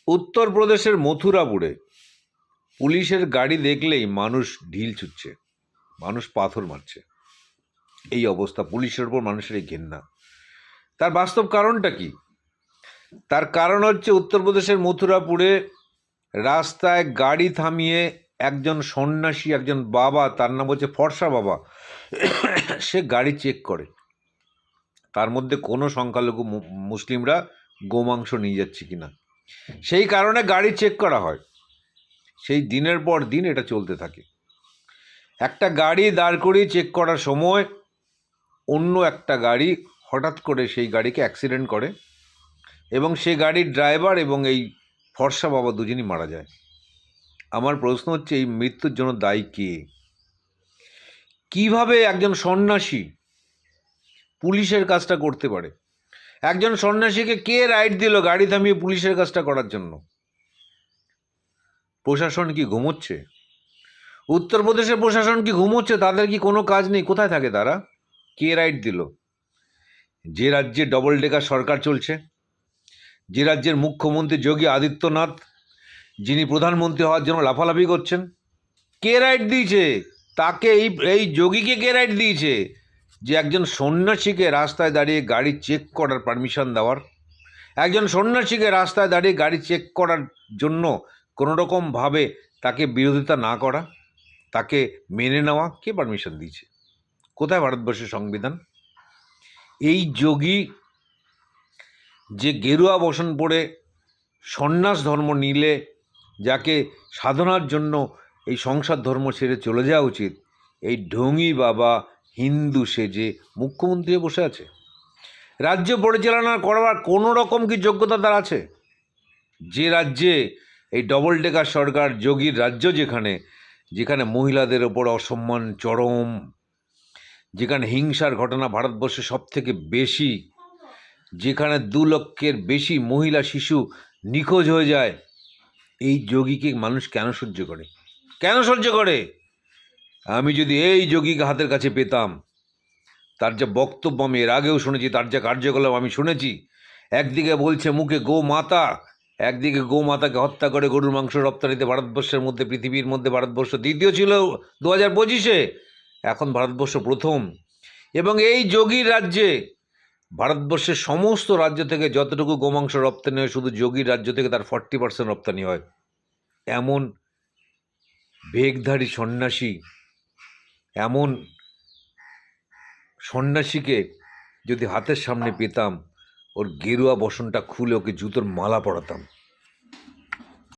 উত্তরপ্রদেশের মথুরাপুরে পুলিশের গাড়ি দেখলেই মানুষ ঢিল ছুটছে, মানুষ পাথর মারছে। এই অবস্থা, পুলিশের ওপর মানুষের এই ঘেন্না। তার বাস্তব কারণটা কি? তার কারণ হচ্ছে উত্তরপ্রদেশের মথুরাপুরে রাস্তায় গাড়ি থামিয়ে একজন সন্ন্যাসী, একজন বাবা, তার নাম হচ্ছে ফর্সা বাবা, সে গাড়ি চেক করে তার মধ্যে কোনো সংখ্যালঘু মুসলিমরা গোমাংস নিয়ে যাচ্ছে কিনা। সেই কারণে গাড়ি চেক করা হয়। সেই দিনের পর দিন এটা চলতে থাকে। একটা গাড়ি দাঁড় করিয়ে চেক করার সময় অন্য একটা গাড়ি হঠাৎ করে সেই গাড়িকে অ্যাক্সিডেন্ট করে এবং সেই গাড়ির ড্রাইভার এবং এই ফর্সা বাবা দুজনই মারা যায়। আমার প্রশ্ন হচ্ছে, এই মৃত্যুর জন্য দায়ী কে? কিভাবে একজন সন্ন্যাসী পুলিশের কাজটা করতে পারে? একজন সন্ন্যাসীকে কে রাইট দিল গাড়ি থামিয়ে পুলিশের কাজটা করার জন্য? প্রশাসন কি ঘুমোচ্ছে? উত্তরপ্রদেশের প্রশাসন কি ঘুমোচ্ছে? তাদের কি কোনো কাজ নেই? কোথায় থাকে তারা? কে রাইট দিল? যে রাজ্যে ডবল ডেকার সরকার চলছে, যে রাজ্যের মুখ্যমন্ত্রী যোগী আদিত্যনাথ, যিনি প্রধানমন্ত্রী হওয়ার জন্য লাফালাফি করছেন, কে রাইট দিয়েছে তাকে? এই যোগীকে কে রাইট দিয়েছে যে একজন সন্ন্যাসীকে রাস্তায় দাঁড়িয়ে গাড়ি চেক করার পারমিশন দেওয়ার? একজন সন্ন্যাসীকে রাস্তায় দাঁড়িয়ে গাড়ি চেক করার জন্য কোনোরকমভাবে তাকে বিরোধিতা না করা, তাকে মেনে নেওয়া কে পারমিশন দিয়েছে? কোথায় ভারতবর্ষের সংবিধান? এই যোগী যে গেরুয়া বসন পরে সন্ন্যাস ধর্ম নিলে, যাকে সাধনার জন্য এই সংসার ধর্ম ছেড়ে চলে যাওয়া উচিত, এই ঢোঙি বাবা হিন্দু সেজে মুখ্যমন্ত্রী বসে আছে। রাজ্য পরিচালনা করবার কোনো রকম কি যোগ্যতা তার আছে? যে রাজ্যে এই ডবল ডেকার সরকার, যোগীর রাজ্য, যেখানে মহিলাদের ওপর অসম্মান চরম, যেখানে হিংসার ঘটনা ভারতবর্ষে সব থেকে বেশি, যেখানে 2 লক্ষের বেশি মহিলা শিশু নিখোঁজ হয়ে যায়, এই যোগীকে মানুষ কেন সহ্য করে? কেন সহ্য করে? আমি যদি এই যোগীকে হাতের কাছে পেতাম, তার যা বক্তব্য আমি এর আগেও শুনেছি, তার যা কার্যকলাপ আমি শুনেছি, একদিকে বলছে মুখে গো মাতা, একদিকে গো মাতাকে হত্যা করে গরুর মাংস রপ্তানিতে ভারতবর্ষের মধ্যে, পৃথিবীর মধ্যে ভারতবর্ষ দ্বিতীয় ছিল 2025-এ, এখন ভারতবর্ষ প্রথম। এবং এই যোগীর রাজ্যে, ভারতবর্ষের সমস্ত রাজ্য থেকে যতটুকু গোমাংস রপ্তানি হয়, শুধু যোগীর রাজ্য থেকে তার 40% রপ্তানি হয়। এমন ভেগধারী সন্ন্যাসী, এমন সন্ন্যাসীকে যদি হাতের সামনে পেতাম, ওর গেরুয়া বসনটা খুলে ওকে জুতোর মালা পরাতাম।